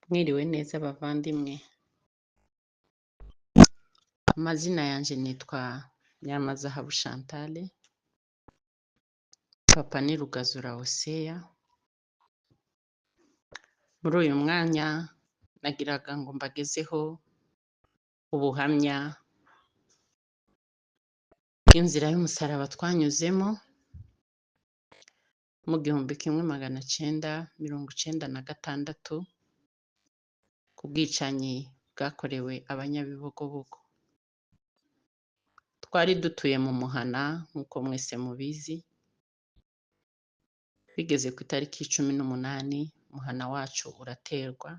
Mwiriwe neza bavandimwe, amazina yanje nitwa Nyamazahabu Chantal, papa ni Rugazura Hosea. Muri uyu mwanya nagiraga ngo mbagezeho ubuhamya bw'inzira y'umusaraba twanyuzemo mu 1996 ku bwicanyi bwakorewe abanyabibogobogo. Twari dutuye mu Muhana nk'uko mwese mubizi, bigeze ku itariki 18 Muhana wacu uraterwa.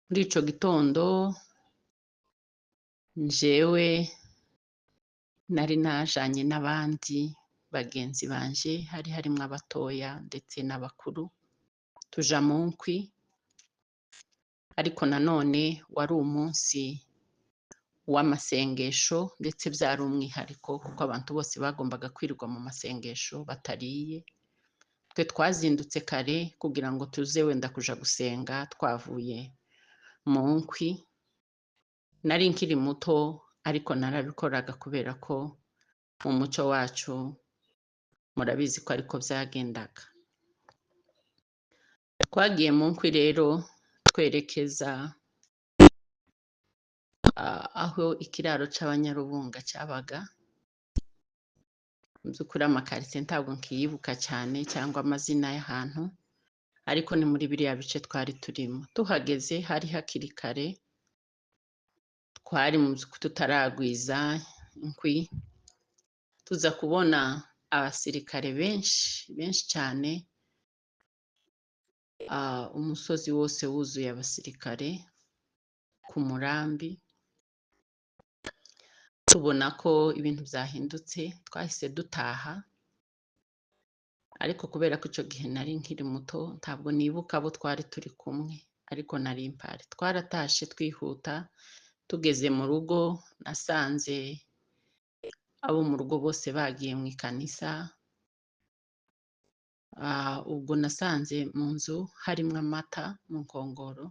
Muri ico gitondo njewe nari najanye n'abandi bagenzi banje, hari harimwo abatoya ndetse n'abakuru, tuja mu nkwi, ariko nanone wari umunsi w'amasengesho ndetse vyari umwihariko kuko abantu bose bagombaga kwirirwa mu masengesho batariye. Twe twazindutse kare kugira ngo tuze wenda kuja gusenga twavuye mu nkwi. Nari nkiri muto ariko narabikoraga kubera ko mu muco wacu murabizi ko ariko vyagendaga. Twagiye mu nkwi rero twerekeza aho ikiraro c'abanyarubunga cabaga. Mu vy'ukuri amakaritiye ntabwo nkiyibuka cane cyangwa amazina y'ahantu, ariko ni muri biriya bice twari turimo. Tuhageze hari hakiri kare, twari mu vy'ukuri tutaragwiza inkwi, tuza kubona abasirikare benshi cane, umusozi wose wuzuye abasirikare ku murambi. Tubona ko ibintu vyahindutse, twahise dutaha, ariko kubera ko ico gihe nari nkiri muto ntabwo nibuka abo twari turi kumwe, ariko nari mpari. Twaratashe twihuta, tugeze mu rugo nasanze abo mu rugo bose bagiye mw'ikanisa. Ubwo nasanze mu nzu harimwo amata mu nkongoro,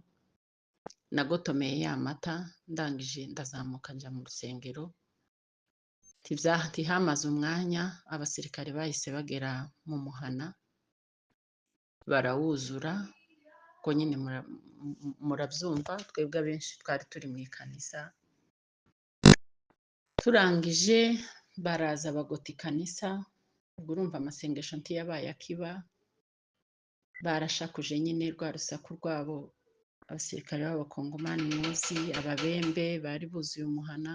nagotomeye ya mata, ndangije ndazamuka nja mu rusengero. Ntihamaze umwanya abasirikare bahise bagera mu Muhana barawuzura, ubwo nyene muravyumva, twebwe abenshi twari turi mw'ikanisa. Turangije baraza bagota ikanisa, ubwo urumva amasengesho ntiyabaye akiba, barashakuje nyene rwa rusaku rwabo abasirikare b'abakongomani muzi, ababembe bari buzuye Umuhana,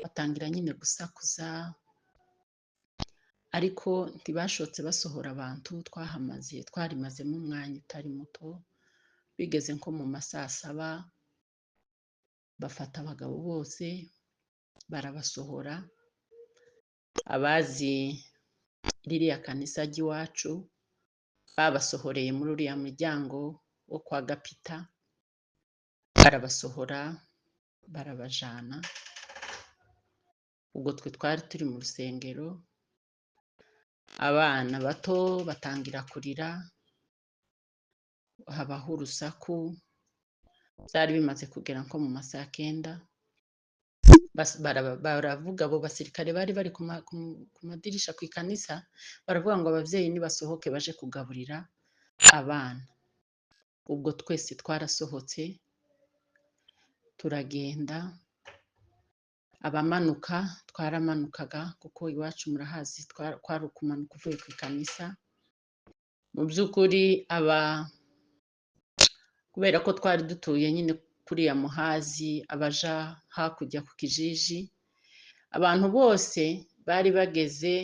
batangira nyine gusakuza, ariko ntibashotse basohora abantu. Twarimazemo umwanya utari muto, bigeze nko mu ma 7:00 bafata abagabo bose barabasohora. Abazi ririya kanisa ry'iwacu babasohoreye muri uriya muryango wo kwa Gapita, barabasohora barabajana. Ubwo twe twari turi mu rusengero, abana bato batangira kurira, habaho urusaku. Vyari bimaze kugera nko mu ma 9:00, baravuga abo basirikare bari bari ku madirisha kw'ikanisa, baravuga ngo abavyeyi nibasohoke baje kugaburira abana. Ubwo twese twarasohotse turagenda, abamanuka twaramanukaga kuko iwacu murahazi kwari ukumanuka uvuye kw'ikanisa. Mu vy'ukuri kubera ko twari dutuye nyine kuriya Muhazi, abaja hakurya ku Kijiji, abantu bose bari bageze,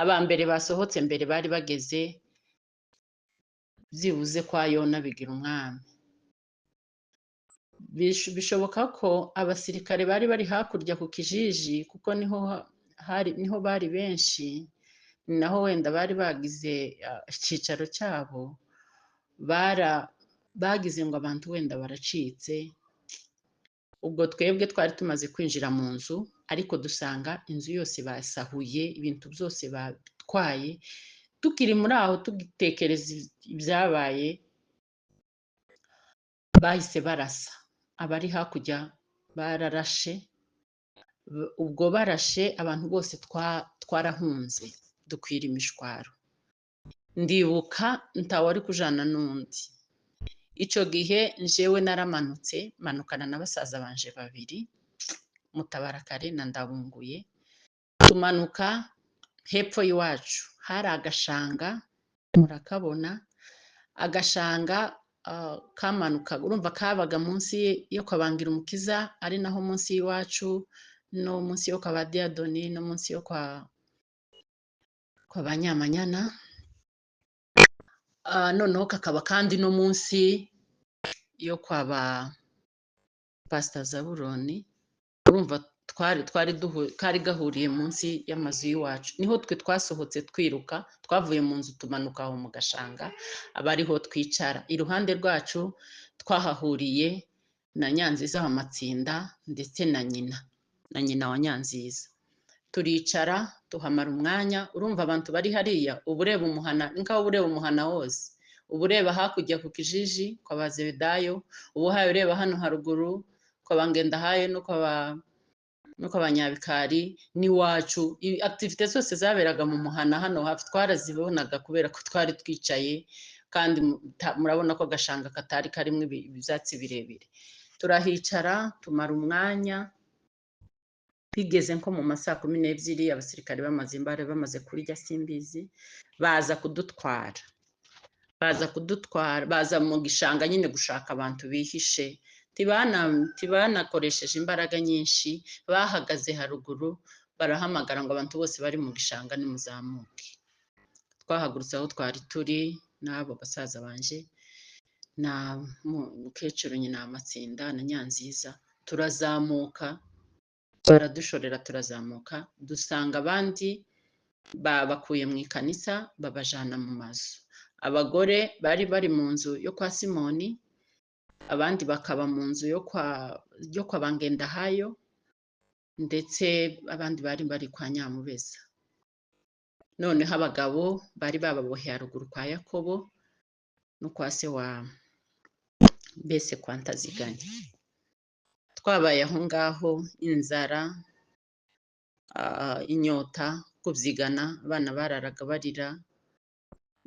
aba mbere basohotse mbere bari bageze vyibuze kwa Yona bigira umwami. Bishoboka ko abasirikare bari bari hakurya ku Kijiji kuko niho bari benshi, ni naho wenda bari bagize icicaro cabo, bagize ngo abantu wenda baracitse. Ubwo twebwe twari tumaze kwinjira mu nzu, ariko dusanga inzu yose basahuye, ibintu byose batwaye. Tukiri muri aho tugitekereza ibyabaye, bahise barasa, abari hakurya bararashe, ubwo barashe abantu bose twarahunze dukwira imishwaro, ndibuka ntawari kujana n'undi. Ico gihe jewe naramanutse manukana na basaza banje babiri, Mutabarakare na Ndabunguye, tumanuka hepfo y'iwacu hari agashanga, murakabona agashanga kamanuka, urumva kabaga munsi yo kwabangira umukiza, ari naho munsi y'iwacu no munsi yo kwa Badiyadoni no munsi yo kwa Banyamanyana, noneho kakaba kandi no munsi yo kwa ba Pastor Zaburoni, urumva kari gahuriye munsi y'amazu y'iwacu, niho twe twasohotse twiruka, twavuye mu nzu tumanuka aho mu gashanga, abariho twicara. Iruhande rwacu twahahuriye na Nyanziza wa Matsinda ndetse na nyina wa Nyanziza, turicara tuhamara umwanya. Urumva abantu bari hariya, ubureba umuhana nkaho ureba umuhana wose, ubureba hakurya ku Kijiji kwa Bazebedayo, ubuhaye ureba hano haruguru kwa Bangendahayo no kwa Banyabikari n'iwacu. Activite zose zaberaga mu muhana hano hafi twarazibonaga kubera ko twari twicaye, kandi murabona ko agashanga katari karimwe ibyatsi birebire. Turahicara tumara umwanya, bigeze nko mu masaa 12 abasirikare bamaze kurya simbizi, baza kudutwara, baza mu gishanga nyine gushaka abantu bihishe. Tibanakoresheje imbaraga nyinshi, bahagaze haruguru barahamagara ngo abantu bose bari mu gishanga nimuzamuke. Twahagurutse aho twari turi n'abo basaza banje na mukecuru nyina wa Matsinda na Nyanziza, turazamuka, baradushorera turazamuka, dusanga abandi bakuye mu ikanisa babajana mu mazu. Abagore bari mu nzu yo kwa Simoni, abandi bakaba mu nzu yo kwa Bangendahayo, ndetse abandi bari kwa Nyamubeza. Noneho abagabo bari bababoheye haruguru kwa Yakobo no kwa se wa mbese kwa Ntaziganya. Twabaye aho ngaho, inzara, inyota, kubyigana, abana bararaga barira,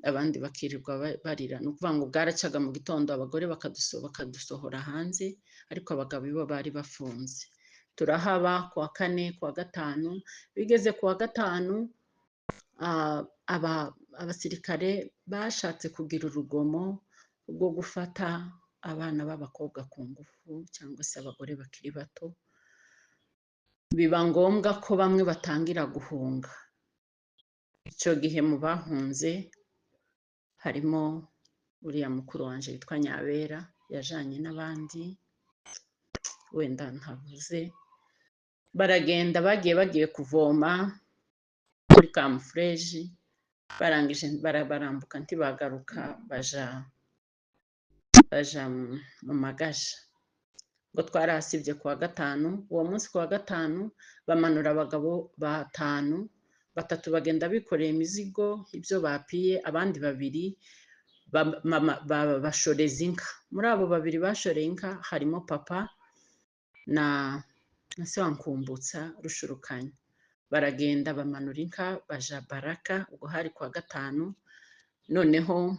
abandi bakirirwa barira. Ni ukuvuga ngo bwaracaga mu gitondo abagore bakadusohora hanze, ariko abagabo bo bari bafunze. Turahaba kuwa 4, kuwa 5, bigeze kuwa 5 abasirikare bashatse kugira urugomo rwo gufata abana b'abakobwa ku ngufu cyangwa se abagore bakiri bato, biba ngombwa ko bamwe batangira guhunga. Icyo gihe mu bahunze harimo uriya mukuru wanje witwa Nyabera, yajanye n'abandi wenda ntavuze, baragenda bagiye kuvoma kuri Kamufreji, barangije barambuka ntibagaruka, baja mu Magaja. Ngo twarahasibye kuwa 5, uwo munsi kuwa 5 bamanura abagabo 5, 3 bagenda bikoreye imizigo ibyo bapiye, abandi 2 bashoreza inka. Muri abo 2 bashoreye inka harimo papa na se wa Nkumbutsa Rushurukanya. Baragenda bamanura inka baja Baraka, ubwo hari kuwa 5. Noneho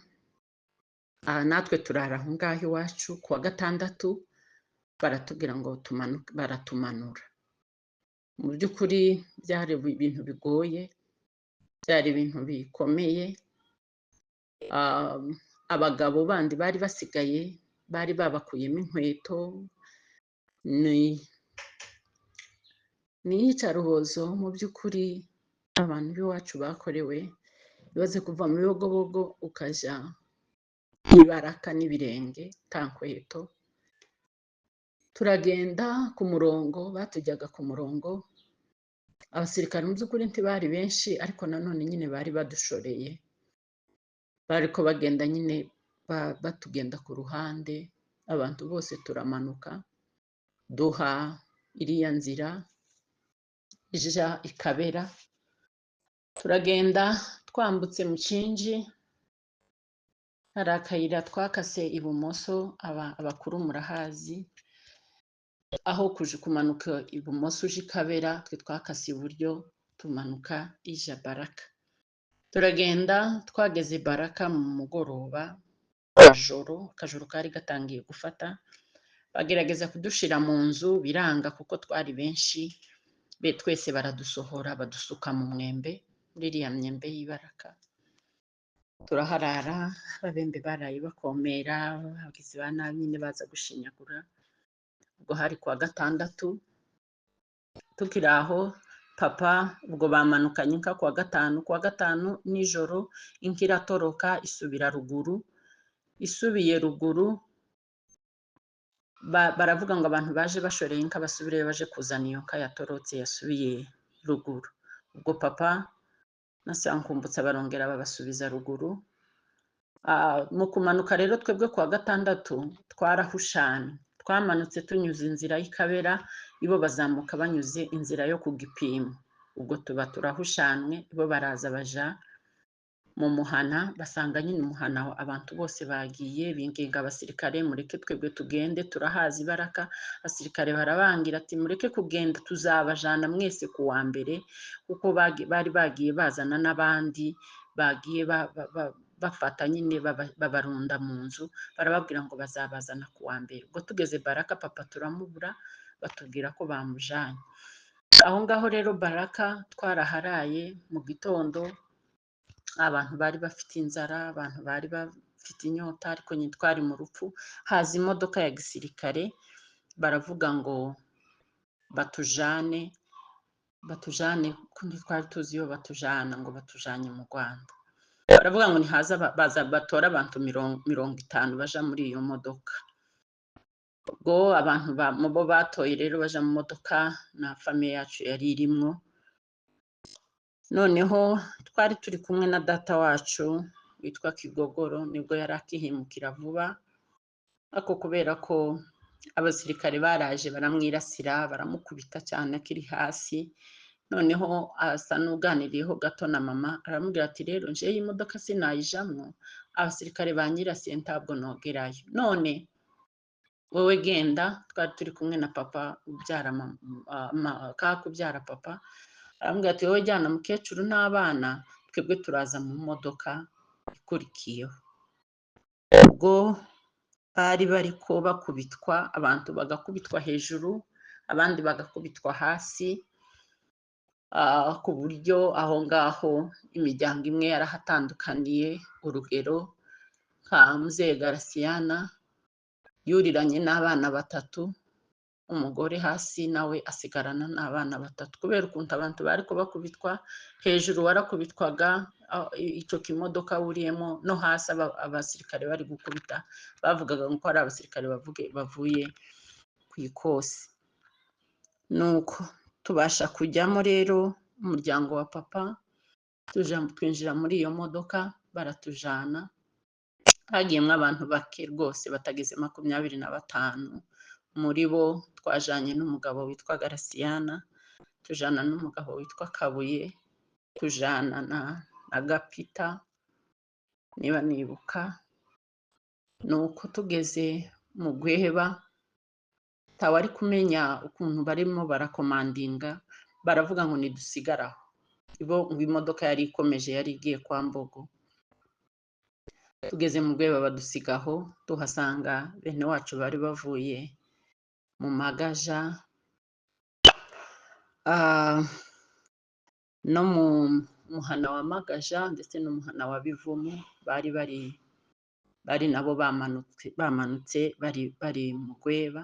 natwe turara aho ngaho iwacu. Kuwa 6 baratubwira ngo baratumanura. Mu by'ukuri byari ibintu bigoye, byari ibintu bikomeye. Abagabo bandi bari basigaye bari babakuyemo inkweto, ni iyicarubozo mu by'ukuri abantu b'iwacu bakorewe. Bibaze kuva mu Bibogobogo ukaja Ibaraka n'ibirenge nta nkweto. Turagenda ku murongo, batujyaga ku murongo. Abasirikare mu by'ukuri ntibari benshi, ariko nanone nyine bari badushoreye, bariko bagenda nyine batugenda ku ruhande. Abantu bose turamanuka duha iriya nzira ija Ikabera, turagenda twambutse Mucinji, hari akayira twakase ibumoso, abakuru murahazi, aho kumanuka ibumoso uje i Kabera, twe twakase iburyo tumanuka ija Baraka. Turagenda twageze Baraka mu mugoroba, akajoro kari gatangiye gufata, bagerageza kudushira mu nzu biranga kuko twari benshi, twese baradusohora badusuka mu mwembe, muri iriya myembe y'Ibaraka. Turaharara, ababembe baraye bakomera, abagizi ba nabi nyine baza gushinyagura. Ubwo hari kuwa gatandatu, tukiri aho papa ubwo bamanukanye inka kuwa gatanu nijoro, inka iratoroka isubira ruguru. Isubiye ruguru baravuga ngo abantu baje bashoreye inka basubireyo baje kuzana iyo nka yatorotse yasubiye ruguru. Ubwo papa na Sankumbutsa barongera babasubiza ruguru. Mu kumanuka rero twebwe kuwa gatandatu twarahushanye, twamanutse tunyuze inzira y'i Kabera, ibo bazamuka banyuze inzira yo ku Gipimo. Ubwo tuba turahushanywe, ibo baraza baja mu muhana, basanga nyine umuhana abantu bose bagiye, binginga abasirikare mureke twebwe tugende, turahazi Baraka. Abasirikare barabangira ati mureke kugenda, tuzabajana mwese ku wa mbere, kuko bari bagiye bazana n'abandi bagiye bafata nyine babarunda mu nzu, barababwira ngo bazabazana ku wa mbere. Ubwo tugeze Baraka papa turamubura, batubwira ko bamujanye aho ngaho. Rero Baraka twaraharaye, mu gitondo abantu bari bafite inzara, abantu bari bafite inyota, ariko nyine twari mu rupfu. Haza imodoka ya gisirikare, baravuga ngo batujane kundi twari tuzi iyo batujana, ngo batujanye mu Rwanda. Baravuga ngo nihaza baza batora abantu 50 baja muri iyo modoka. Ubwo abantu bo batoye rero baja mu modoka, na famiye yacu yari irimwo. Noneho twari turi kumwe na data wacu witwa Kigogoro, nibwo yari akihimukira vuba, ariko kubera ko abasirikare baraje baramwirasira, baramukubita cyane akiri hasi. Noneho asa n'uganiriyeho gato na mama, aramubwira ati rero nje iyi modoka sinayijamwo, abasirikare banyirasiye ntabwo nogerayo, none wowe genda. Twari turi kumwe na papa ubyara kubyara papa, aramubwira ati wowe jyana mukecuru n'abana, twebwe turaza mu modoka ikurikiyeho. Ubwo bari bariko bakubitwa, abantu bagakubitwa hejuru, abandi bagakubitwa hasi, ku buryo aho ngaho imiryango imwe yarahatandukaniye. Urugero nka Mzee Garasiyana yuriranye n'abana 3, umugore hasi nawe asigarana n'abana 3, kubera ukuntu abantu bariko bakubitwa. Hejuru warakubitwaga, ico kimodoka wuriyemo, no hasi abasirikare bari gukubita, bavugaga ngo ari abasirikare bavuye ku ikosi. Nuko tubasha kujyamo rero, umuryango wa papa twinjira muri iyo modoka, baratujana. Hagiyemo abantu bake rwose batageze 25. Muri bo twajanye n'umugabo witwa Garasiyana, tujana n'umugabo witwa Kabuye, tujana na Gapita niba nibuka. Nuko tugeze mu Gweba, ntawari kumenya ukuntu barimo barakomandinga, baravuga ngo nidusigaraho. Ibo ngo imodoka yari ikomeje, yari igiye kwa Mbogo. Tugeze mu Gweba badusigaho, tuhasanga bene wacu bari bavuye mu Magaja, no mu muhana wa Magaja ndetse n'umuhana wa Bivumu, bari nabo bamanutse bari mu Gweba.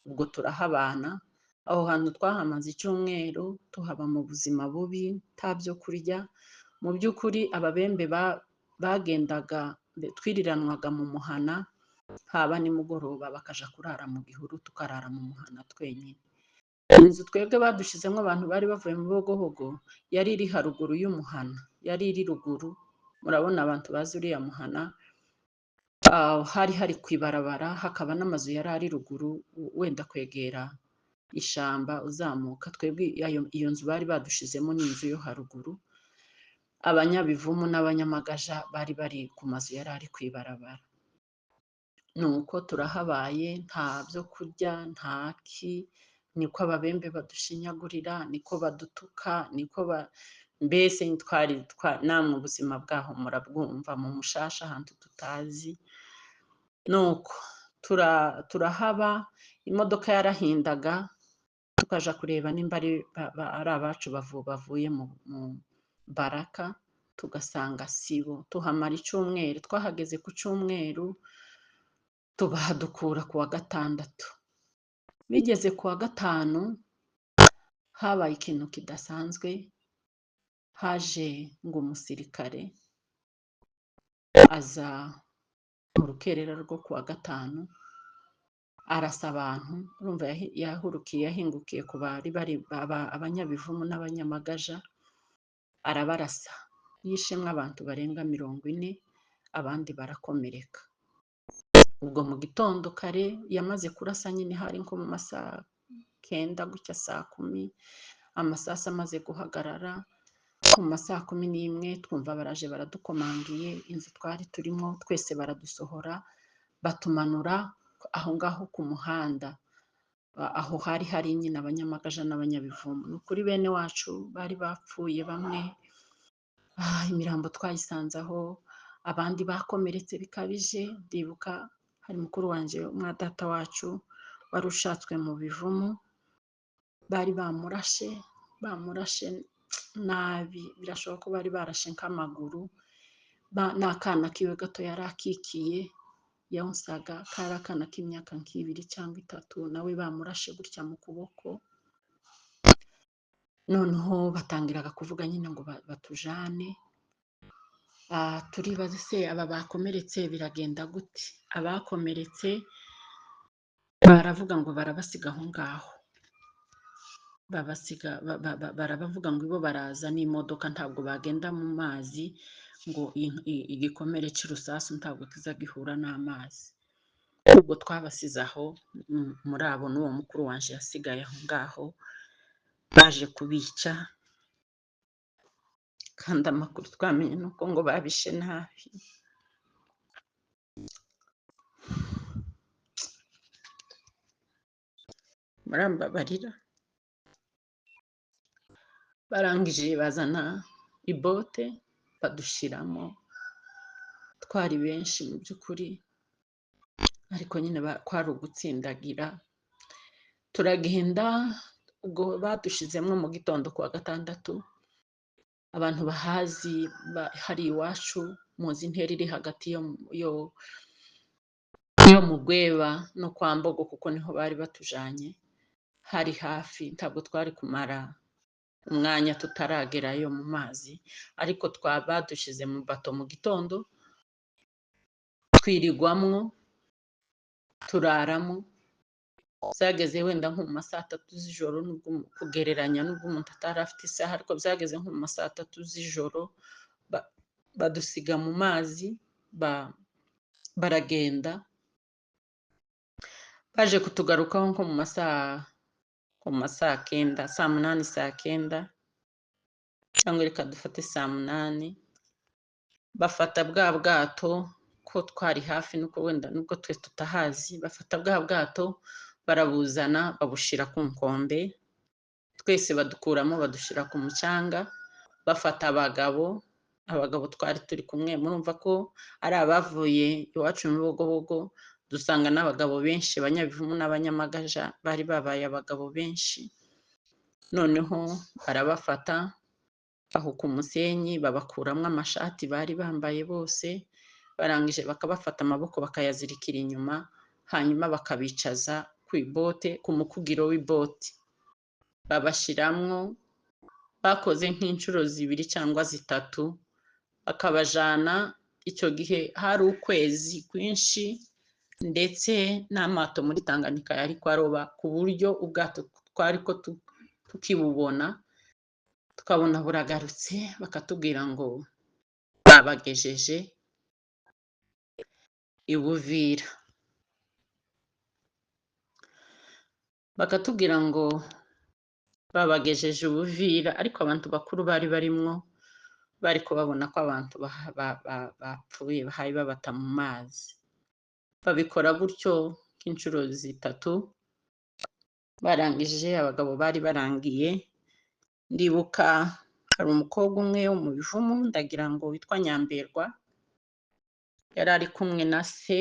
Ubwo turahabana, aho hantu twahamaze icyumweru, tuhaba mu buzima bubi, nta byo kurya. Mu by'ukuri ababembe bagendaga, twiriranwaga mu muhana, haba nimugoroba bakaja kurara mu gihuru, tukarara mu muhana twenyine. Inzu twebwe badushizemo abantu bari bavuye mu Bogobogo yari iri haruguru y'umuhana, yari iri ruguru. Murabona abantu bazi uriya muhana, hari ku ibarabara, hakaba n'amazu yari ari ruguru, wenda kwegera ishamba uzamuka. Twebwe iyo nzu bari badushizemo ni inzu yo haruguru. abanyabivumu n'abanyamagaja bari bari ku mazu yari ari kw'ibarabara. Nuko turahabaye nta byo kurya ntaki, niko ababembe badushinyagurira, niko badutuka, mbese namwe ubuzima bwaho murabwumva mu Mushasha ahantu tutazi. Nuko turahaba, imodoka yarahindaga tukaja kureba nimba ari abacu bavuye mu Baraka, tugasanga sibo. Tuhamara icumweru, twahageze ku cumweru tubahadukura ku wa gatandatu. Bigeze ku wa gatanu habaye ikintu kidasanzwe, haje ngo umusirikare aza mu rukerera rwo ku wa gatanu arasa abantu, urumva yahingukiye ku bari abanyabivumu n'abanyamagaja, arabarasa, yishemwe abantu barenga 40, abandi barakomereka. Ubwo mu gitondo kare yamaze kurasa nyine hari nko mu masaha 9 gutya saa 10, amasasu amaze guhagarara, mu masaha 11 twumva baraje baradukomangiye, inzu twari turimo twese baradusohora, batumanura aho ngaho ku muhanda, aho hari nyine abanyamagaja n'abanyabivumu. Ni ukuri bene wacu bari bapfuye bamwe, imirambo twayisanze aho, abandi bakomeretse bikabije. Ndibuka hari mukuru wanje umwa data wacu wari ushatswe mu bivumu, bari bamurashe nabi, birashoboka ko bari barashe nk'amaguru, n'akana kiwe gato yari akikiye yonsaga, kari akana k'imyaka nk'ibiri cyangwa 3, nawe bamurashe gutya mu kuboko. Noneho batangiraga kuvuga nyine ngo batujane. Turibaza se aba bakomeretse biragenda gute? Abakomeretse baravuga ngo barabasiga aho ngaho, barabavuga ngo ibo baraza n'imodoka, ntabwo bagenda mu mazi, ngo igikomere cy'urusasu ntabwo kiza gihura n'amazi. Ubwo twabasize aho, muri abo n'uwo mukuru wanje yasigaye aho ngaho, baje kubica, kandi amakuru twamenye nuko ngo babishe nabi. Murambabarira. Barangije bazana ibote badushiramo, twari benshi mu by'ukuri, ariko nyine kwari ugutsindagira. Turagenda, ubwo badushizemo mu gitondo ku wa gatandatu. Abantu bahazi hari iwacu, muzi intera iri hagati yo mu Gweba no kwa Mbogo, kuko niho bari batujanye, hari hafi. Ntabwo twari kumara umwanya tutaragerayo mu mazi, ariko badushize mu bato mu gitondo, twirigwamwo, turaramo. Byageze wenda nko mu masaha 3 z'ijoro, kugereranya n'ubwo umuntu atari afite isaha, ariko byageze nko mu masaha 3 z'ijoro, badusiga mu mazi, baragenda. Baje kutugarukaho nko mu masaha 9, saa 8, saa 9, cyangwa reka dufate saa 8, bafata bwa bwato, ko twari hafi, nuko wenda nubwo twe tutahazi, bafata bwa bwato barabuzana, babushira ku nkombe, twese badukuramo badushira ku mucanga. Bafata abagabo twari turi kumwe, murumva ko ari abavuye iwacu mu Bibogobogo, dusanga n'abagabo benshi, abanyabivumu n'abanyamagaja bari babaye abagabo benshi. Noneho barabafata aho ku musenyi, babakuramo amashati bari bambaye bose, barangije bakabafata amaboko bakayazirikira inyuma, hanyuma bakabicaza ku ibote, ku mukugiro w'ibote, babashiramwo. Bakoze nk'inshuro 2 cyangwa 3, bakabajana. Icyo gihe hari ukwezi kwinshi, ndetse n'amato muri Tanganyika yari kwaroba, ku buryo ubwato twari ko tukibubona, tukabona buragarutse, bakatubwira ngo babagejeje i Buvira. Bakatubwira ngo babagejeje Buvira, ariko abantu bakuru bari barimwo bariko babona ko abantu bapfuye bahaye babata mu mazi. Babikora gutyo nk'inshuro zitatu, barangije abagabo bari barangiye, ndibuka hari umukobwa umwe wo mu Bivumu ndagira ngo witwa Nyamberwa, yari ari kumwe na se,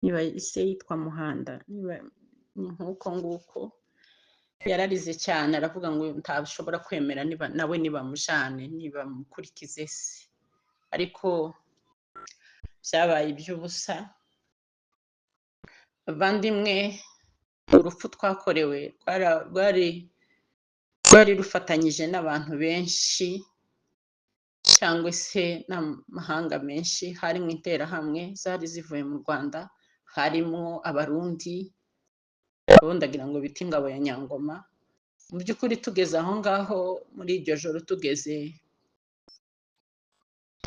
niba se yitwa Muhanda, niba ni nk'uko nguko, yararize cyane aravuga ngo ntashobora kwemera nawe nibamujane nibamukurikize se, ariko byabaye iby'ubusa. Bavandimwe, urupfu twakorewe rwari rufatanyije n'abantu benshi cyangwa se n'amahanga menshi, harimo interahamwe zari zivuye mu Rwanda, harimo abarundi, abo ndagira ngo bita ingabo ya Nyangoma. Mu by'ukuri tugeze aho ngaho muri iryo joro, tugeze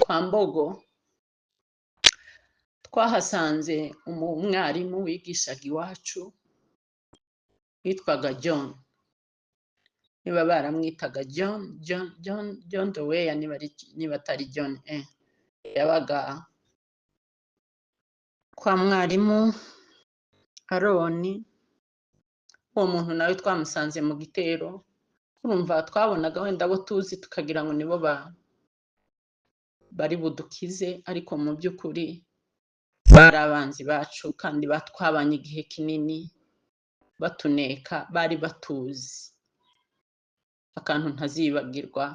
kwa Mbogo, twahasanze umwarimu wigishaga iwacu witwaga John, niba baramwitaga John Doweya, niba atari John, yabaga kwa mwarimu Aroni. Uwo muntu nawe twamusanze mu gitero, urumva twabonaga wenda abo tuzi tukagira ngo nibo bari budukize, ariko mu by'ukuri bari abanzi bacu kandi batwabanye igihe kinini batuneka, bari batuzi. Akantu ntazibagirwa,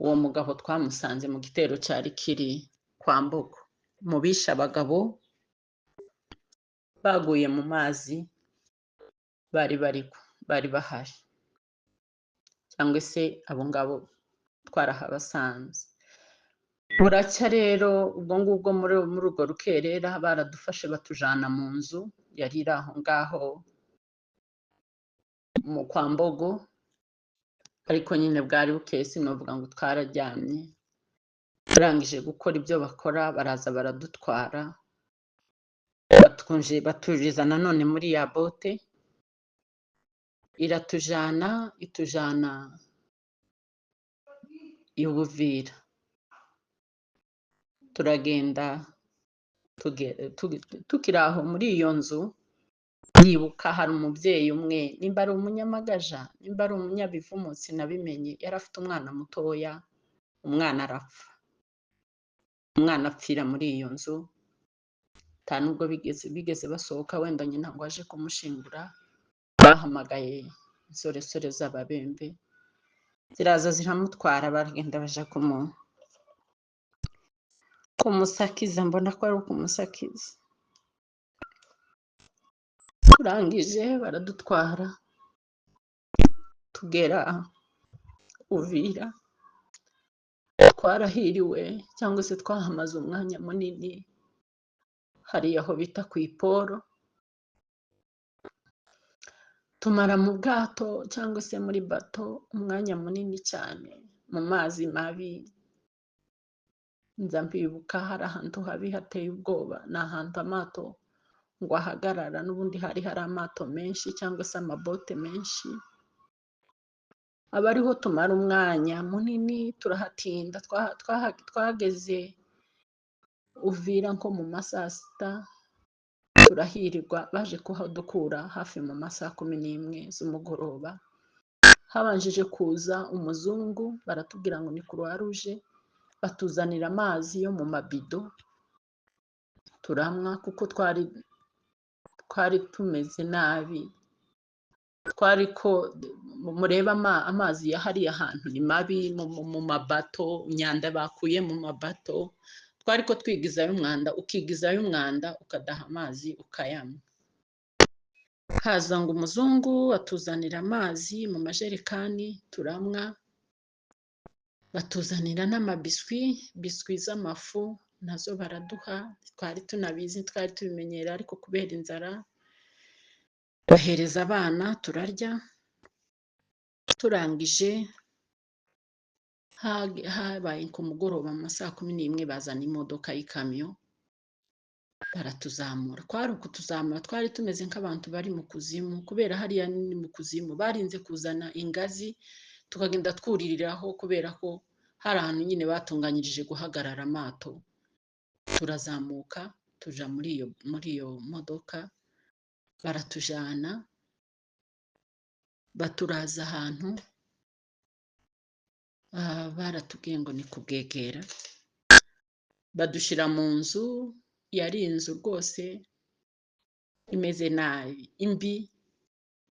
uwo mugabo twamusanze mu gitero cyari kiri kwa Mbogo, mu bishe abagabo baguye mu mazi bari bahari, cyangwa se abo ngabo twarahabasanze. Buracya rero ubwo ngubwo muri urwo rukerera baradufashe batujana mu nzu yari iri aho ngaho mu kwa Mbogo, ariko nyine bwari bukeye, sinovuga ngo twararyamye. Barangije gukora ibyo bakora, baraza baradutwara, baturiza nanone muri ya bote, itujana i Buvira. Turagenda, tukiri aho muri iyo nzu, ndibuka hari umubyeyi umwe, nimba ari umunyamagaja, nimba ari umunyabivumu sinabimenye, yari afite umwana mutoya, umwana arapfa, umwana apfira muri iyo nzu, nta nubwo bigeze basohoka wenda nyina ngo aje kumushingura. Bahamagaye insoresore z'Ababembe, ziraza ziramutwara, baragenda baja kumusakiza, mbona ko ari ukumusakiza. Turangije baradutwara tugera Uvira, twarahiriwe cyangwa se twahamaze umwanya munini, hariya aho bita ku Iporo, tumara mu bwato cyangwa se muri bato umwanya munini cyane mu mazi mabi. Nza mbibuka hari ahantu habi hateye ubwoba, ni ahantu amato ngo ahagarara, n'ubundi hari amato menshi cyangwa se amabote menshi, aba ariho tumara umwanya munini turahatinda. Twageze Uvira nko mu ma saa sita, turahirirwa, baje kuhadukura hafi mu masaha 11 z'umugoroba. Habanjije kuza umuzungu, baratubwira ngo ni Croix Rouge, batuzanira amazi yo mu mabido turamwa, kuko twari tumeze nabi. Twariko mureba amazi ya hariya hantu ni mabi, mu mabato, imyanda bakuye mu mabato, twariko twigizayo umwanda, ukigizayo umwanda ukadaha amazi ukayanywa. Haza ngo umuzungu atuzanira amazi mu majerekani turamwa, batuzanira n'amabiswi z'amafu nazo baraduha, twari tunabizi, twari tubimenyera, ariko kubera inzara bahereza abana turarya. Turangije habaye ku mugoroba mu masaha 11 bazana imodoka y'ikamyo baratuzamura. Kwari ukutuzamura, twari tumeze nk'abantu bari mu kuzimu, kubera hariya ni mu kuzimu. Barinze kuzana ingazi tukagenda twuririraho kubera ko hari ahantu nyine batunganyirije guhagarara amato. Turazamuka tuja muri iyo modoka, baratujana baturaza ahantu, baratubwiye ngo ni ku Bwegera, badushira mu nzu, yari inzu rwose imeze nabi, imbi,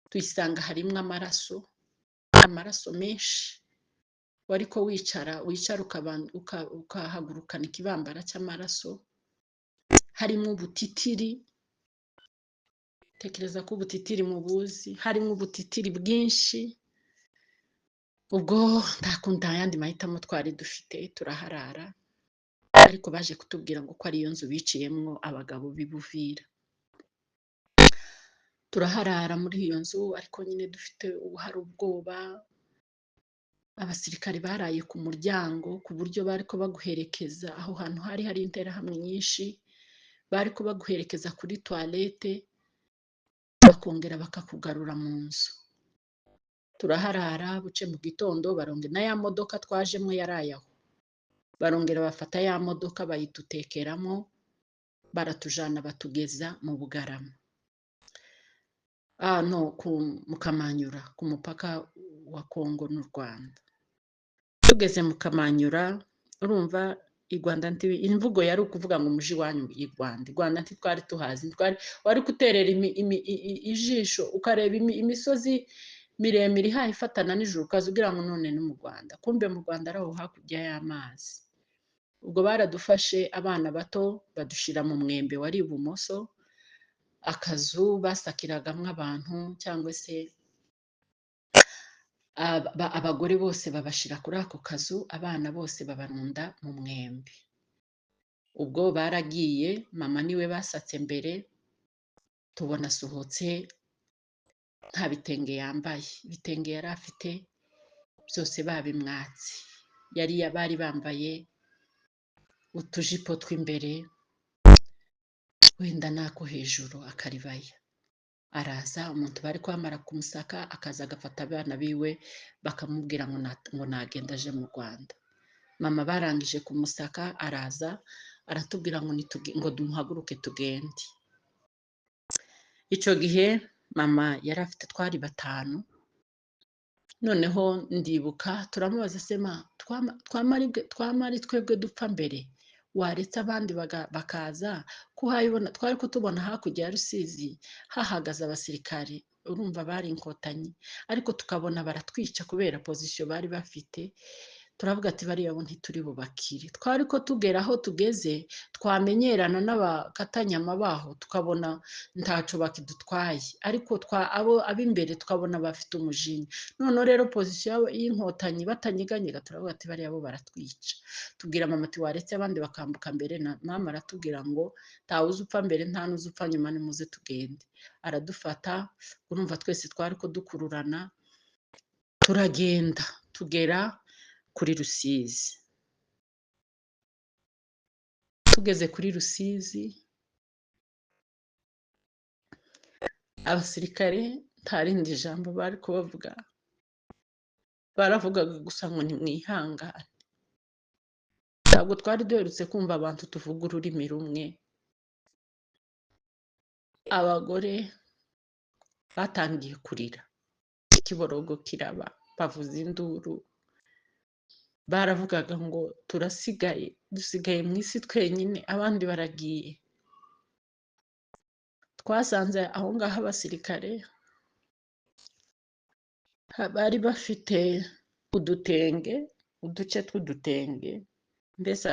tuyisanga harimwo amaraso menshi, wariko wicara ukahagurukana ikibambara cy'amaraso, harimo ubutitiri, tekereza ko ubutitiri mubuzi, harimo ubutitiri bwinshi. Ubwo nta yandi mahitamo twari dufite, turaharara, ariko baje kutubwira ngo ko ari iyo nzu biciyemwo abagabo b'Ibuvira. Turaharara muri iyo nzu, ariko nyine dufite hari ubwoba. Abasirikare baraye ku muryango ku buryo bariko baguherekeza, aho hantu hari interahamwe nyinshi, bariko baguherekeza kuri toilette bakongera bakakugarura mu nzu. Turaharara, buce mu gitondo barongera, na ya modoka twajemwo yaraye aho, barongera bafata ya modoka bayitutekeramo, baratujana batugeza mu Bugarama, no mu Kamanyura, ku mupaka wa Kongo n'u Rwanda. Tugeze mu Kamanyura, urumva i Rwanda imvugo yari ukuvuga ngo umuji wanyu i Rwanda ntitwari tuhazi, wari kuterera ijisho ukareba imisozi miremire ihaye ifatana n'ijuru, ukaza ugira ngo none ni mu Rwanda, kumbe mu Rwanda ari aho hakurya y'amazi. Ubwo baradufashe abana bato badushira mu mwembe wari ibumoso, akazu basakiragamo abantu, cyangwa se abagore bose babashira kuri ako kazu, abana bose babarunda mu mwembe. Ubwo baragiye, mama niwe basatse mbere, tubona asohotse nta bitenge yambaye, ibitenge yari afite byose babimwatse, bari bambaye utujipo tw'imbere, wenda nako hejuru akaribaya. Araza, umuntu bari kwamara kumusaka, akaza agafata abana biwe bakamubwira ngo nagenda aje mu Rwanda. Mama barangije kumusaka, araza aratubwira ngo duhaguruke tugende. Ico gihe mama yari afite, twari batanu, noneho ndibuka turamubaza, sema twamari twebwe dupfa mbere, waretse abandi bakaza kuhayibona. Twari kutubona hakurya ya Rusizi hahagaze abasirikare, urumva bari inkotanyi, ariko tukabona baratwica kubera pozisiyo bari bafite. Turavuga ati bariya bo ntituri bubakire. Twari ko tugera aho tugeze, twamenyerana n'abakatanyama baho, tukabona ntaco bakidutwaye, ariko ab'imbere tukabona bafite umujinya. Noneho rero pozisiyo y'inkotanyi batanyeganyega, turavuga ati bariya bo baratwica. Tubwira mama ati waretse abandi bakambuka mbere, na mama aratubwira ngo ntawuzi upfa mbere nta n'uzi upfa nyuma, nimuze tugende. Aradufata, urumva twese twari ko dukururana, turagenda tugera kuri Rusizi. Tugeze kuri Rusizi, abasirikare nta rindi jambo bari kubavuga, baravugaga gusa ngo nimwihangane. Ntabwo twari duherutse kumva abantu tuvuga ururimi rumwe. Abagore batangiye kurira, ikiborogo kiraba, bavuza induru, baravugaga ngo dusigaye mu isi twenyine, abandi baragiye. Twasanze aho ngaho abasirikare bari bafite udutenge, uduce tw'udutenge, mbese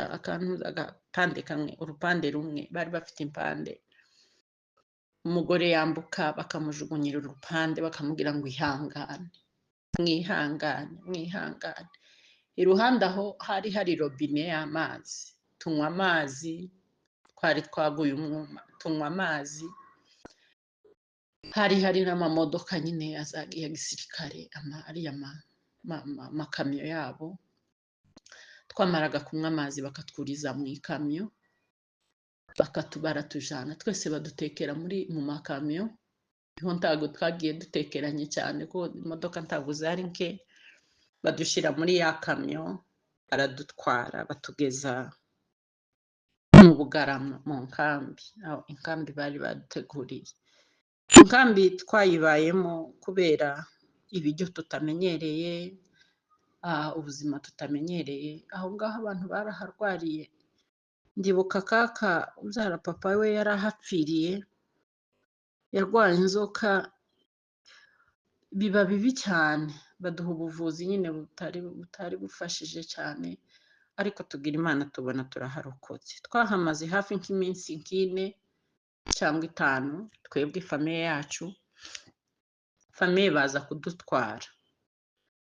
agapande kamwe, urupande rumwe, bari bafite impande. Umugore yambuka bakamujugunyira urupande, bakamubwira ngo ihangane, mwihangane. Iruhande aho hari robine y'amazi, tunywa amazi, twari twaguye umwuma, tunywa amazi. Hari n'amamodoka nyine ya gisirikare, ariya amakamyo yabo. Twamaraga kunywa amazi bakatwuriza mu ikamyo, baratujana twese, badutekera mu makamyo. Niho ntabwo twagiye dutekeranye cyane, ko imodoka ntabwo zari nke. badushyira muri ya kamyo, baradutwara batugeza mu Bugarama mu nkambi, aho inkambi bari baduteguriye. Inkambi twayibayemo kubera ibiryo tutamenyereye, ubuzima tutamenyereye. Aho ngaho abantu baraharwariye. Ndibuka kaka ubyara papa we yarahapfiriye, yarwaye inzoka, biba bibi cyane. Baduha ubuvuzi nyine butari bufashije cyane, ariko tugira Imana tubona turaharokotse. Twahamaze hafi nk'iminsi nk'ine cyangwa 5, twebwe famiye yacu. Famiye baza kudutwara.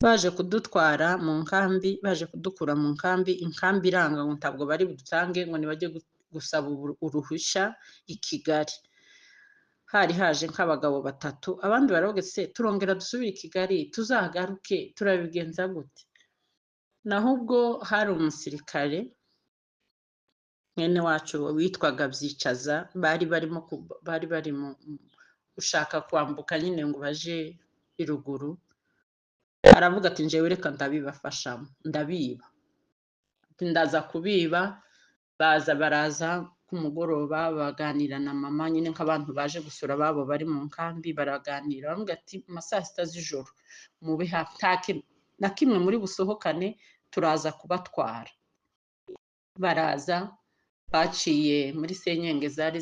Baje kudutwara mu nkambi, baje kudukura mu nkambi, inkambi iranga ngo ntabwo bari budutange, ngo nibajye gusaba uruhushya i Kigali. Hari haje nk'abagabo 3, abandi baravuga se turongera dusubire i Kigali, tuzagaruke, turabigenza gute? Naho ubwo hari umusirikare mwene wacu witwaga Byicaza, bari bari mu ushaka kwambuka nyine ngo baje i ruguru. Aravuga ati njewe reka ndabibafashamo, ndabiba. Ndaza kubiba, baraza ku mugoroba baganira na mama nyine nk'abantu baje gusura babo bari mu nkambi, baraganira. Baravuga ati mu saa 6 z'ijoro mube hafi, na kimwe muri busohokane, turaza kubatwara. Baraza, baciye muri senyenge zari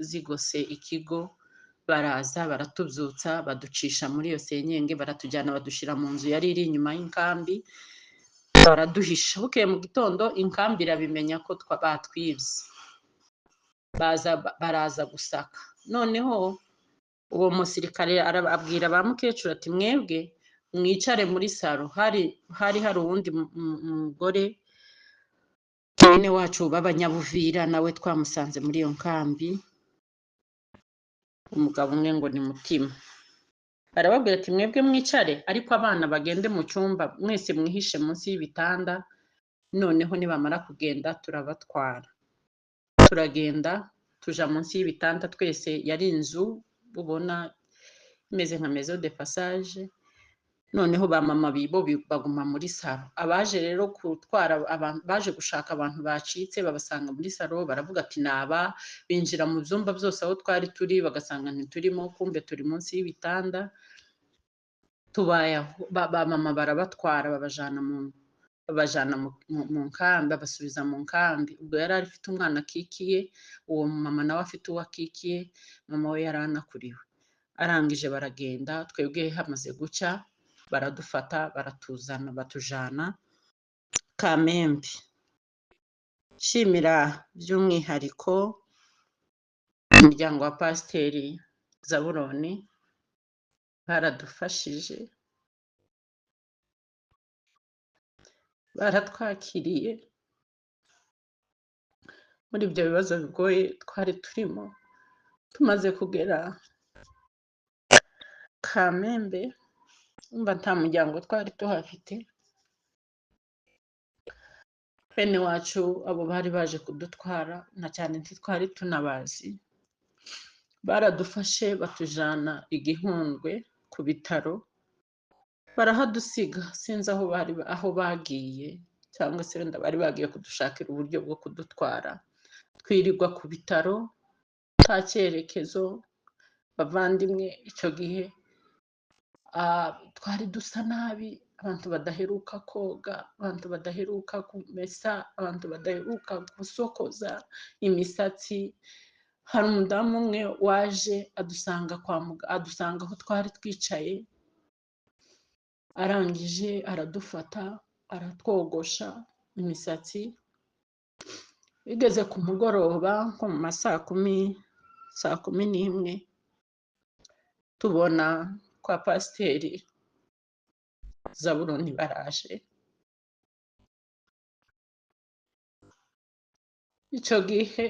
zigose ikigo, baraza baratubyutsa, baducisha muri iyo senyenge, baratujyana badushyira mu nzu yari iri inyuma y'inkambi, baraduhisha. Bukeye mu gitondo inkambi irabimenya ko batwibye, baraza gusaka. Noneho uwo musirikare abwira ba mukecuru ati mwebwe mwicare muri saro. Hari uwundi mugore mwene wacu b'Abanyabuvira, nawe twamusanze muri iyo nkambi, umugabo umwe ngo ni Mutima. Barababwira ati mwebwe mwicare, ariko abana bagende mu cyumba, mwese mwihishe munsi y'ibitanda, noneho nibamara kugenda turabatwara. Turagenda tuja munsi y'ibitanda twese. Yari inzu ubona imeze nka maison de passage. Noneho ba mama bibo baguma muri saro. Abaje rero gutwara abantu, baje gushaka abantu bacitse, babasanga muri saro. Baravuga ati naba, binjira mu byumba byose aho twari turi, bagasanga ntiturimo, kumbe turi munsi y'ibitanda. Ba mama barabatwara, babajana mu nkambi, babasubiza mu nkambi. Ubwo yari afite umwana akikiye, uwo mama nawe afite uwo akikiye, mama we yari anakuriwe. Arangije baragenda, twebwe hamaze gucya, baradufata, baratuzana, batujana Kamembe. Shimira by'umwihariko umuryango wa Pasiteri Zaburoni, baradufashije, baratwakiriye muri ibyo bibazo bigoye twari turimo. Tumaze kugera Kamembe, umva nta muryango twari tuhafite. Bene wacu abo bari baje kudutwara, na cyane ntitwari tunabazi, baradufashe batujana i Gihundwe ku bitaro, barahadusiga. Sinzi aho bagiye, cyangwa se wenda bari bagiye kudushakira uburyo bwo kudutwara. Twirirwa ku bitaro nta cyerekezo. Bavandimwe, icyo gihe twari dusa nabi, abantu badaheruka koga, abantu badaheruka kumesa, abantu badaheruka gusokoza imisatsi. Hari umudamu umwe waje adusanga aho twari twicaye, arangije aradufata, aratwogosha imisatsi. Bigeze ku mugoroba nko mu ma saa 11, tubona kwa Pasiteri Zaburoni baraje. Icyo gihe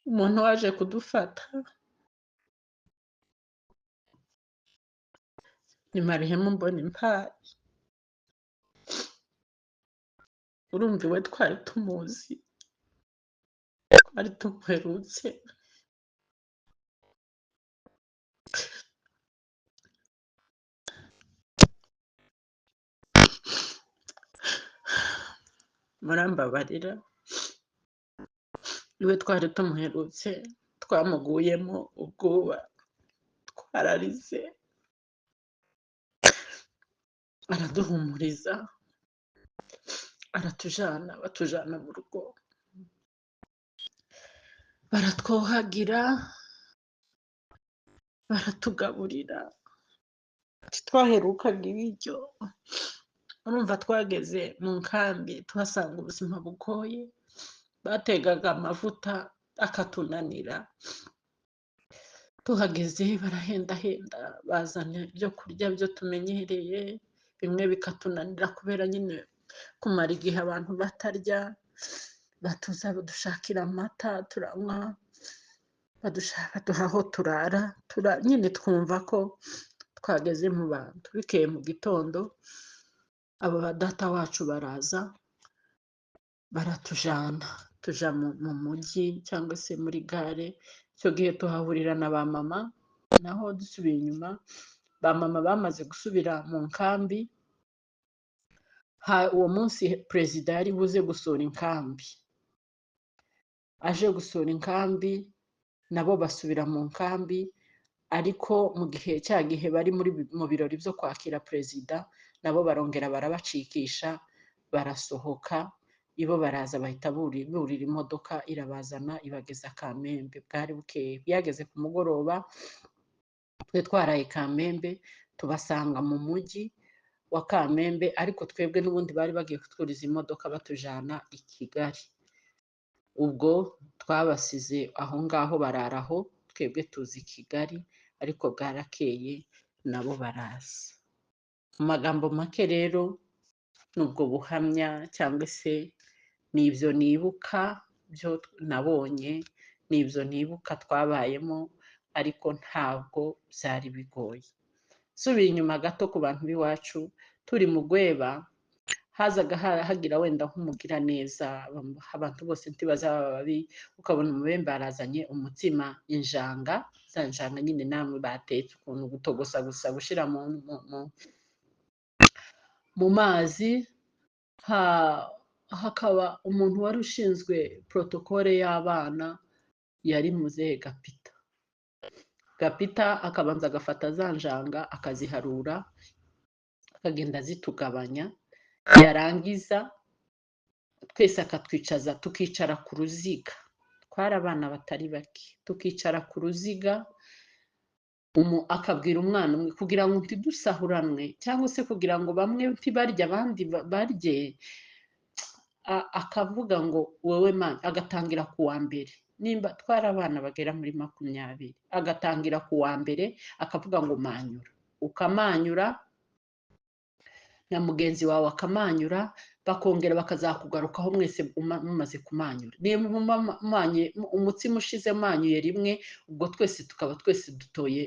umuntu waje kudufata ni Marihemu Mbonimpaye. Urumva iwe twari tumuzi, twari tumuherutse. murambabarira niwe twari tumuherutse twamuguyemo ubwoba twararize araduhumuriza batujana mu rugo baratwuhagira baratugaburira twaherukaga ibiryo urumva twageze mu nkambi tuhasanga ubuzima bugoye bategaga amavuta akatunanira tuhageze barahendahenda bazana ibyo kurya byo tumenyereye bimwe bikatunanira kubera nyine kumara igihe abantu batarya batuza badushakira amata turanywa baduha aho turara nyine twumva ko twageze mu bantu bikeye mu gitondo abo badata wacu baraza baratujana tuja mu mujyi cyangwa se muri gare icyo gihe tuhahurira na ba mama naho dusubiye inyuma ba mama bamaze gusubira mu nkambi uwo munsi perezida yari buze gusura inkambi aje gusura inkambi nabo basubira mu nkambi ariko mu gihe cya gihe bari mu birori byo kwakira perezida nabo barongera barabacikisha barasohoka ibo baraza bahita burira imodoka irabazana ibageza Kamembe bwari bukeye byageze ku mugoroba twe twaraye Kamembe tubasanga mu mujyi wa Kamembe ariko twebwe n'ubundi bari bagiye kutwuriza imodoka batujana i Kigali ubwo twabasize aho ngaho bararaho twebwe tuzi Kigali ariko bwarakeye nabo baraza mu magambo make rero nubwo buhamya cyangwa se nibyo nibuka byo nabonye nibyo nibuka twabayemo ariko ntabwo byari bigoye subiye inyuma gato ku bantu b'iwacu turi mu Gweba hazaga hagira wenda nk'umugira neza abantu bose ntibazaba babi ukabona umubembe barazanye umutsima injanga za njanga nyine namwe batetse ukuntu gutogosa gusa gushira mu mazi hakaba umuntu wari ushinzwe protokole y'abana yari muzehe Gapita akabanza agafata za njanga akaziharura akagenda zitugabanya yarangiza twese akatwicaza tukicara ku ruziga twari abana batari bake tukicara ku ruziga akabwira umwana umwe kugira ngo ntidusahuranwe cyangwa se kugira ngo bamwe ntibarye abandi barye akavuga ngo wowe mana agatangira ku wa mbere nimba twari abana bagera muri 20 agatangira ku wa mbere akavuga ngo manyura ukamanyura na mugenzi wawe akamanyura bakongera bakazakugarukaho mwese mumaze kumanyura niba mumanye umutsima ushize manyuye rimwe ubwo twese tukaba twese dutoye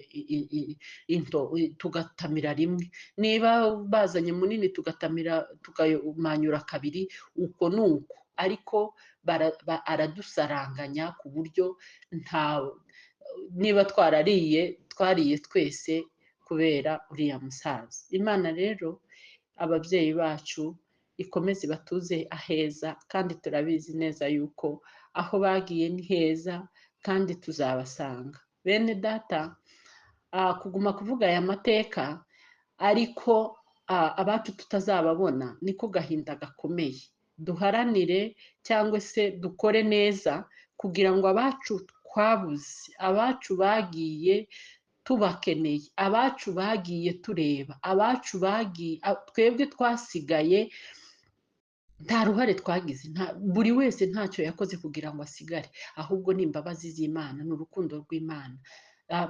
tugatamira rimwe niba bazanye munini tugatamira tukamanyura kabiri uko nuko ariko aradusaranganya ku buryo niba twariye twese kubera uriya musaza Imana rero ababyeyi bacu ikomeze batuze aheza kandi turabizi neza yuko aho bagiye ni heza kandi tuzabasanga bene data kuguma kuvuga aya mateka ariko abacu tutazababona niko gahinda gakomeye duharanire cyangwa se dukore neza kugira ngo abacu twabuze abacu bagiye tubakeneye abacu bagiye tureba abacu bagiye twebwe twasigaye nta ruhare twagize buri wese ntacyo yakoze kugira ngo asigare ahubwo ni imbabazi z'Imana n'urukundo rw'Imana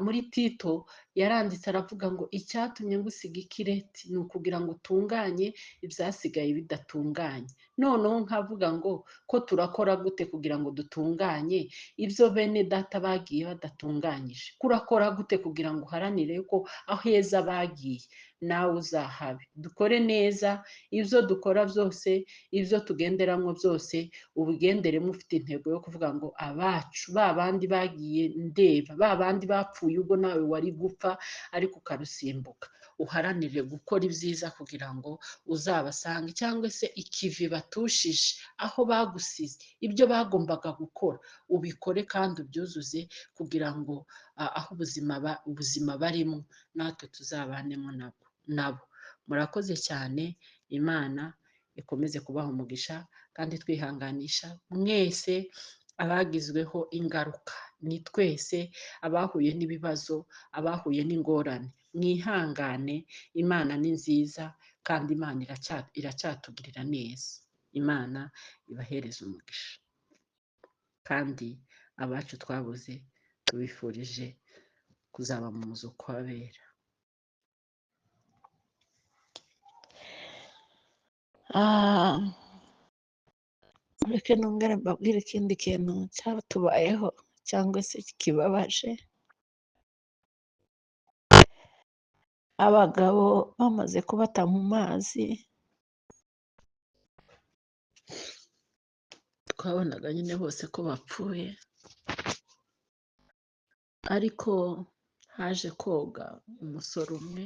muri Tito yaranditse aravuga ngo icyatumye ngusiga ikireti ni ukugira ngo utunganye ibyasigaye bidatunganye noneho nkavuga ngo ko turakora gute kugira ngo dutunganye ibyo bene data bagiye badatunganyije kurakora gute kugira ngo uharanire ko aho heza bagiye nawe uzahabe dukore neza ibyo dukora byose ibyo tugenderamo byose ubigendere mufite intego yo kuvuga ngo abacu babandi bagiye ndeba babandi bapfuye ubwo nawe wari gupfa ariko ukarusimbuka uharanire gukora ibyiza kugira ngo uzabasange, cyangwa se ikivi batushije aho bagusize, ibyo bagombaga gukora ubikore kandi ubyuzuze, kugira ngo aho ubuzima barimo natwe tuzabanemo nabo. Murakoze cyane, Imana ikomeze kubaha umugisha kandi twihanganisha mwese abagizweho ingaruka. Ni twese abahuye n'ibibazo, abahuye n'ingorane. Mwihangane, Imana ni nziza kandi Imana iracyatugirira neza. Imana ibahereze umugisha, kandi abacu twabuze tubifurije kuzaba mu muzuko w'abera. Mureke nongere mbabwire ikindi kintu cyatubayeho cyangwa se kibabaje. Abagabo bamaze kubata mu mazi, twabonaga nyine bose ko bapfuye, ariko haje koga umusore umwe,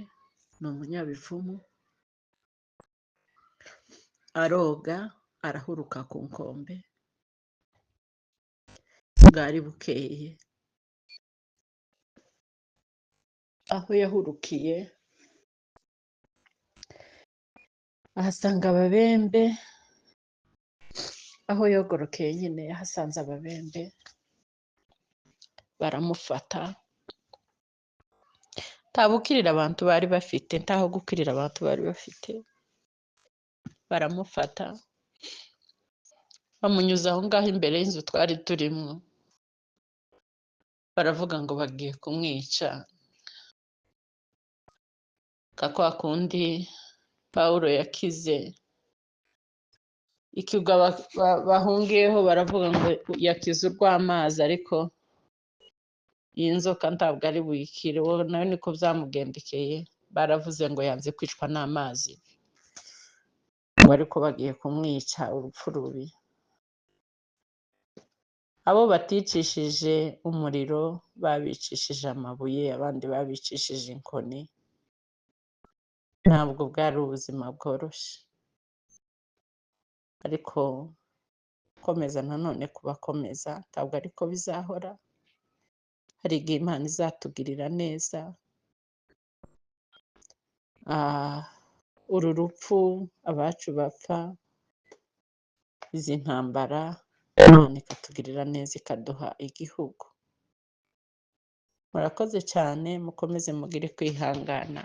ni umunyabivumu, aroga arahuruka ku nkombe. Bwari bukeye, aho yahurukiye ahasanga ababembe, aho yogorokeye nyine yahasanze ababembe, baramufata. Nta gukirira abantu bari bafite, ntaho gukirira abantu bari bafite, baramufata bamunyuza aho ngaho imbere y'inzu twari turimo. Baravuga ngo bagiye kumwica, kwa kundi Pawulo yakize ikigwa bahungiyeho, baravuga ngo yakize urw'amazi, ariko iyi nzoka ntabwo ari buyikire. Wowe nawe niko byamugendekeye, baravuze ngo yanze kwicwa n'amazi, ngo ariko bagiye kumwica urupfu rubi. Abo baticishije umuriro babicishije amabuye, abandi babicishije inkoni. Ntabwo bwari ubuzima bworoshye, ariko komeza nanone kubakomeza, ntabwo ariko bizahora. Hari igihe Imana izatugirira neza. Uru rupfu abacu bapfa, izi ntambara, Imana ikatugirira neza, ikaduha igihugu. Murakoze cyane, mukomeze mugire kwihangana,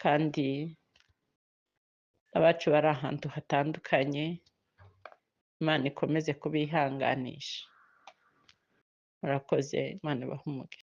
kandi abacu bari ahantu hatandukanye, Imana ikomeze kubihanganisha. Murakoze, Imana ibahe umugisha.